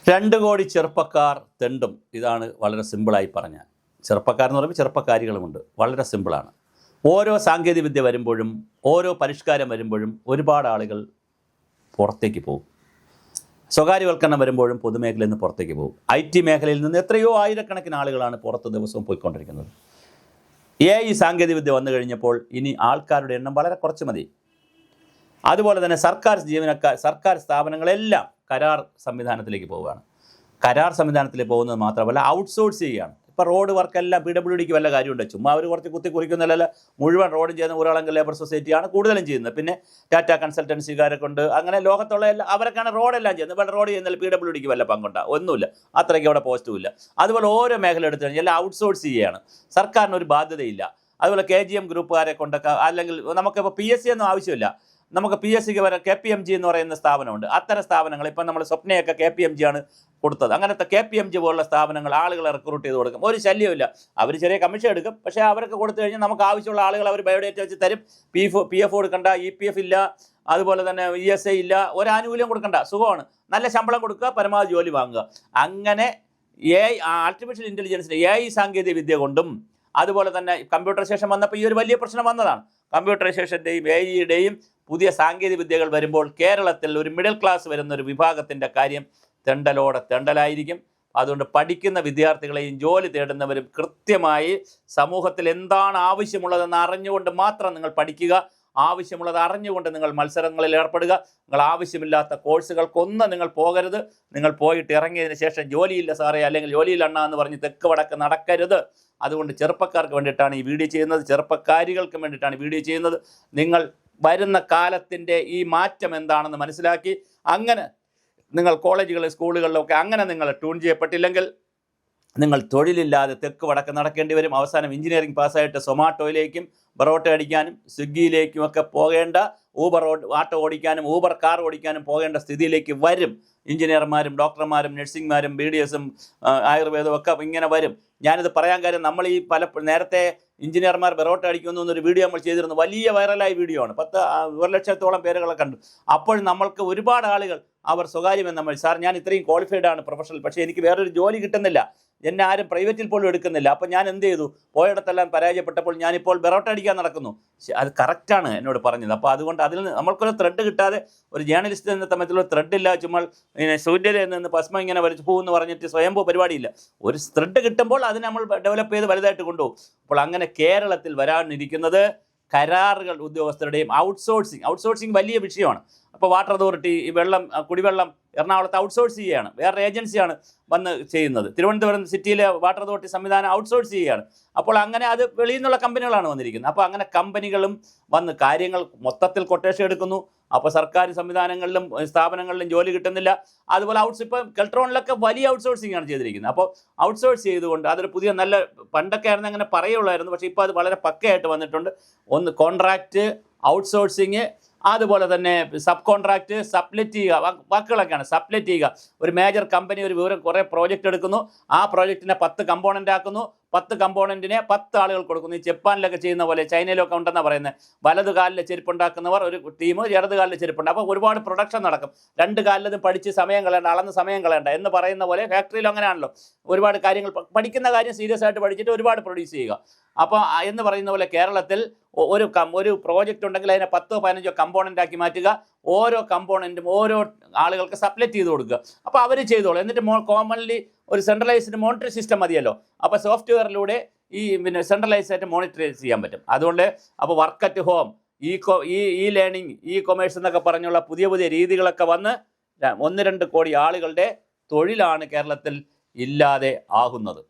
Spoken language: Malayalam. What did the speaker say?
2 കോടി ചെറുപ്പക്കാർ തെണ്ടും. ഇതാണ് വളരെ സിമ്പിളായി പറഞ്ഞാൽ. ചെറുപ്പക്കാരെന്ന് പറയുമ്പോൾ ചെറുപ്പക്കാരികളുമുണ്ട്. വളരെ സിമ്പിളാണ്. ഓരോ സാങ്കേതികവിദ്യ വരുമ്പോഴും ഓരോ പരിഷ്കാരം വരുമ്പോഴും ഒരുപാട് ആളുകൾ പുറത്തേക്ക് പോകും. സ്വകാര്യവൽക്കരണം വരുമ്പോഴും പൊതുമേഖലയിൽ നിന്ന് പുറത്തേക്ക് പോകും. IT മേഖലയിൽ നിന്ന് എത്രയോ ആയിരക്കണക്കിന് ആളുകളാണ് പുറത്ത് ദിവസവും പോയിക്കൊണ്ടിരിക്കുന്നത്. AI സാങ്കേതികവിദ്യ വന്നു കഴിഞ്ഞപ്പോൾ ഇനി ആൾക്കാരുടെ എണ്ണം വളരെ കുറച്ച് മതി. അതുപോലെ തന്നെ സർക്കാർ സ്ഥാപനങ്ങളെല്ലാം കരാർ സംവിധാനത്തിലേക്ക് പോവുകയാണ്. കരാർ സംവിധാനത്തിലേക്ക് പോകുന്നത് മാത്രമല്ല, ഔട്ട്സോഴ്സ് ചെയ്യുകയാണ്. ഇപ്പോൾ റോഡ് വർക്കെല്ലാം PWDക്ക് വല്ല കാര്യമുണ്ട്? ചുമ്മാ അവർ കുറച്ച് കുറിക്കുന്നില്ല. മുഴുവൻ റോഡും ചെയ്യുന്ന ഊരാളങ്കൽ ലേബർ സൊസൈറ്റിയാണ് കൂടുതലും ചെയ്യുന്നത്. പിന്നെ ടാറ്റ കൺസൾട്ടൻസിക്കാരെ കൊണ്ട് അങ്ങനെ ലോകത്തുള്ള അവരൊക്കെയാണ് റോഡെല്ലാം ചെയ്യുന്നത്. ഇവിടെ റോഡ് ചെയ്യുന്നതിൽ PWDക്ക് വല്ല പങ്കുണ്ടോ? ഒന്നുമില്ല. അത്രയ്ക്ക് അവിടെ പോസ്റ്റും ഇല്ല. അതുപോലെ ഓരോ മേഖല എടുത്തു കഴിഞ്ഞാൽ എല്ലാം ഔട്ട്സോഴ്സ് ചെയ്യുകയാണ്. സർക്കാരിന് ഒരു ബാധ്യതയില്ല. അതുപോലെ KGM ഗ്രൂപ്പുകാരെ കൊണ്ടൊക്കെ, അല്ലെങ്കിൽ നമുക്കിപ്പോൾ PSC ഒന്നും ആവശ്യമില്ല. നമുക്ക് PSCക്ക് വരെ KPMG എന്ന് പറയുന്ന സ്ഥാപനമുണ്ട്. അത്തരം സ്ഥാപനങ്ങൾ ഇപ്പം നമ്മൾ സ്വപ്നയൊക്കെ KPMG ആണ് കൊടുത്തത്. അങ്ങനത്തെ KPMG പോലുള്ള സ്ഥാപനങ്ങൾ ആളുകളെ റിക്രൂട്ട് ചെയ്ത് കൊടുക്കും. ഒരു ശല്യമില്ല. അവർ ചെറിയ കമ്മീഷൻ എടുക്കും. പക്ഷേ അവർക്ക് കൊടുത്തു കഴിഞ്ഞാൽ നമുക്ക് ആവശ്യമുള്ള ആളുകൾ അവർ ബയോഡേറ്റ വെച്ച് തരും. PF കൊടുക്കണ്ട, EPF ഇല്ല, അതുപോലെ തന്നെ ESI ഇല്ല, ഒരു ആനുകൂല്യം കൊടുക്കണ്ട, സുഖമാണ്. നല്ല ശമ്പളം കൊടുക്കുക, പരമാവധി ജോലി വാങ്ങുക. അങ്ങനെ ആർട്ടിഫിഷ്യൽ ഇൻ്റലിജൻസിൻ്റെ AI സാങ്കേതിക വിദ്യ കൊണ്ടും അതുപോലെ തന്നെ കമ്പ്യൂട്ടറൈസേഷൻ വന്നപ്പോൾ ഈ ഒരു വലിയ പ്രശ്നം വന്നതാണ്. കമ്പ്യൂട്ടറൈസേഷൻ്റെയും AIയുടെയും പുതിയ സാങ്കേതിക വിദ്യകൾ വരുമ്പോൾ കേരളത്തിൽ ഒരു മിഡിൽ ക്ലാസ് വരുന്ന ഒരു വിഭാഗത്തിൻ്റെ കാര്യം തെണ്ടലായിരിക്കും. അതുകൊണ്ട് പഠിക്കുന്ന വിദ്യാർത്ഥികളെയും ജോലി തേടുന്നവരും കൃത്യമായി സമൂഹത്തിൽ എന്താണ് ആവശ്യമുള്ളതെന്ന് അറിഞ്ഞുകൊണ്ട് മാത്രം നിങ്ങൾ പഠിക്കുക. ആവശ്യമുള്ളത് അറിഞ്ഞുകൊണ്ട് നിങ്ങൾ മത്സരങ്ങളിൽ ഏർപ്പെടുക. നിങ്ങൾ ആവശ്യമില്ലാത്ത കോഴ്സുകൾക്കൊന്നും നിങ്ങൾ പോകരുത്. നിങ്ങൾ പോയിട്ട് ഇറങ്ങിയതിന് ശേഷം ജോലിയില്ല സാറേ, അല്ലെങ്കിൽ ജോലിയില്ല അണ്ണ എന്ന് പറഞ്ഞ് തെക്ക് വടക്ക് നടക്കരുത്. അതുകൊണ്ട് ചെറുപ്പക്കാർക്ക് വേണ്ടിയിട്ടാണ് ഈ വീഡിയോ ചെയ്യുന്നത്, ചെറുപ്പക്കാരികൾക്ക് വേണ്ടിയിട്ടാണ് ഈ വീഡിയോ ചെയ്യുന്നത്. നിങ്ങൾ വരുന്ന കാലത്തിൻ്റെ ഈ മാറ്റം എന്താണെന്ന് മനസ്സിലാക്കി അങ്ങനെ നിങ്ങൾ കോളേജുകളിൽ സ്കൂളുകളിലൊക്കെ അങ്ങനെ നിങ്ങൾ ട്യൂൺ ചെയ്യപ്പെട്ടില്ലെങ്കിൽ നിങ്ങൾ തൊഴിലില്ലാതെ തെക്ക് വടക്ക് നടക്കേണ്ടി വരും. അവസാനം എഞ്ചിനീയറിംഗ് പാസ്സായിട്ട് സൊമാറ്റോയിലേക്കും ബറോട്ട അടിക്കാനും സ്വിഗ്ഗിയിലേക്കും ഒക്കെ പോകേണ്ട, ഊബർ ആട്ടോ ഓടിക്കാനും ഊബർ കാർ ഓടിക്കാനും പോകേണ്ട സ്ഥിതിയിലേക്ക് വരും. എഞ്ചിനീയർമാരും ഡോക്ടർമാരും നഴ്സിംഗ്മാരും BDSും ആയുർവേദവും ഒക്കെ ഇങ്ങനെ വരും. ഞാനിത് പറയാൻ കാര്യം, നമ്മൾ ഈ നേരത്തെ എഞ്ചിനീയർമാർ ബറോട്ട അടിക്കുന്നു എന്നൊരു വീഡിയോ നമ്മൾ ചെയ്തിരുന്നു. വലിയ വൈറലായ വീഡിയോ ആണ്. 1 ലക്ഷത്തോളം പേരുകളെ കണ്ടു. അപ്പോൾ നമ്മൾക്ക് ഒരുപാട് ആളുകൾ അവർ സ്വകാര്യമെന്ന് നമ്മൾ, സാർ ഞാൻ ഇത്രയും ക്വാളിഫൈഡ് ആണ്, പ്രൊഫഷണൽ, പക്ഷേ എനിക്ക് വേറൊരു ജോലി കിട്ടുന്നില്ല, എന്നെ ആരും പ്രൈവറ്റിൽ പോലും എടുക്കുന്നില്ല. അപ്പോൾ ഞാൻ എന്ത് ചെയ്തു? പോയിടത്തെല്ലാം പരാജയപ്പെട്ടപ്പോൾ ഞാനിപ്പോൾ ബറോട്ട അടിക്കാൻ നടക്കുന്നു. അത് കറക്റ്റാണ് എന്നോട് പറഞ്ഞത്. അപ്പോൾ അതുകൊണ്ട് അതിൽ നമ്മൾക്കൊരു ത്രെഡ് കിട്ടാതെ, ഒരു ജേർണലിസ്റ്റ് എന്ന തമ്മിലുള്ള ത്രെഡില്ല, ചുമ്മാ സൂര്യയിൽ നിന്ന് പസ്മ ഇങ്ങനെ വലിച്ചു പോകുമെന്ന് പറഞ്ഞിട്ട് സ്വയംഭൂ പരിപാടിയില്ല. ഒരു ത്രെഡ് കിട്ടുമ്പോൾ അത് നമ്മൾ ഡെവലപ്പ് ചെയ്ത് വലുതായിട്ട് കൊണ്ടുപോകും. അപ്പോൾ അങ്ങനെ കേരളത്തിൽ വരാനിരിക്കുന്നത് കരാറുകൾ ഉദ്യോഗസ്ഥരുടെയും ഔട്ട്സോഴ്സിങ് വലിയ വിഷയമാണ്. അപ്പോൾ വാട്ടർ അതോറിറ്റി ഈ കുടിവെള്ളം എറണാകുളത്ത് ഔട്ട്സോഴ്സ് ചെയ്യുകയാണ്. വേറൊരു ഏജൻസിയാണ് വന്ന് ചെയ്യുന്നത്. തിരുവനന്തപുരം സിറ്റിയിലെ വാട്ടർ അതോറിറ്റി സംവിധാനം ഔട്ട്സോഴ്സ് ചെയ്യുകയാണ്. അപ്പോൾ അങ്ങനെ അത് വെളിയിൽ നിന്നുള്ള കമ്പനികളാണ് വന്നിരിക്കുന്നത്. അപ്പോൾ അങ്ങനെ കമ്പനികളും വന്ന് കാര്യങ്ങൾ മൊത്തത്തിൽ കൊട്ടേഷൻ എടുക്കുന്നു. അപ്പോൾ സർക്കാർ സംവിധാനങ്ങളിലും സ്ഥാപനങ്ങളിലും ജോലി കിട്ടുന്നില്ല. അതുപോലെ ഇപ്പോൾ കെൽട്രോണിലൊക്കെ വലിയ ഔട്ട്സോഴ്സിംഗ് ആണ് ചെയ്തിരിക്കുന്നത്. അപ്പോൾ ഔട്ട്സോഴ്സ് ചെയ്തുകൊണ്ട് അതൊരു പുതിയ നല്ല, പണ്ടൊക്കെ ആയിരുന്നു അങ്ങനെ പറയുള്ളായിരുന്നു, പക്ഷേ ഇപ്പോൾ അത് വളരെ പക്കയായിട്ട് വന്നിട്ടുണ്ട്. ഒന്ന് കോൺട്രാക്റ്റ്, ഔട്ട്സോഴ്സിങ്, അതുപോലെ തന്നെ സബ് കോൺട്രാക്റ്റ്, സബ്ലെറ്റ് ചെയ്യുക, വാക്കുകളൊക്കെയാണ്. സബ്ലെറ്റ് ചെയ്യുക, ഒരു മേജർ കമ്പനി ഒരു കുറേ പ്രോജക്റ്റ് എടുക്കുന്നു, ആ പ്രോജക്റ്റിനെ 10 കമ്പോണൻ്റ് ആക്കുന്നു, 10 കമ്പോണൻറ്റിനെ 10 ആളുകൾ കൊടുക്കുന്നു. ഈ ജപ്പാനിലൊക്കെ ചെയ്യുന്ന പോലെ, ചൈനയിലൊക്കെ ഉണ്ടെന്നാണ് പറയുന്നത്. വലത് കാലിലെ ചെരുപ്പുണ്ടാക്കുന്നവർ ഒരു ടീം, ഇടത് കാലിലെ ചെരുപ്പുണ്ട്. അപ്പോൾ ഒരുപാട് പ്രൊഡക്ഷൻ നടക്കും. 2 കാലിലതും പഠിച്ച് സമയം കളയണ്ട, അളന്ന് സമയം കളയണ്ട എന്ന് പറയുന്ന പോലെ ഫാക്ടറിയിൽ അങ്ങനെയാണല്ലോ. ഒരുപാട് കാര്യങ്ങൾ പഠിക്കുന്ന കാര്യം സീരിയസ് ആയിട്ട് പഠിച്ചിട്ട് ഒരുപാട് പ്രൊഡ്യൂസ് ചെയ്യുക. അപ്പോൾ എന്ന് പറയുന്ന പോലെ കേരളത്തിൽ ഒരു പ്രോജക്റ്റ് ഉണ്ടെങ്കിൽ അതിനെ 10ഓ 15ഓ കമ്പോണൻ്റ് ആക്കി മാറ്റുക. ഓരോ കമ്പോണൻറ്റും ഓരോ ആളുകൾക്ക് സപ്ലറ്റ് ചെയ്ത് കൊടുക്കുക. അപ്പോൾ അവർ ചെയ്തോളൂ. എന്നിട്ട് കോമൺലി ഒരു സെൻട്രലൈസ്ഡ് മോണിറ്ററി സിസ്റ്റം മതിയല്ലോ. അപ്പോൾ സോഫ്റ്റ്വെയറിലൂടെ സെൻട്രലൈസ് ആയിട്ട് മോണിറ്റർ ചെയ്യാൻ പറ്റും. അതുകൊണ്ട് അപ്പോൾ വർക്ക് അറ്റ് ഹോം, ഈ ലേണിംഗ്, കൊമേഴ്സ് എന്നൊക്കെ പറഞ്ഞുള്ള പുതിയ രീതികളൊക്കെ വന്ന് 1-2 കോടി ആളുകളുടെ തൊഴിലാണ് കേരളത്തിൽ ഇല്ലാതെ ആകുന്നത്.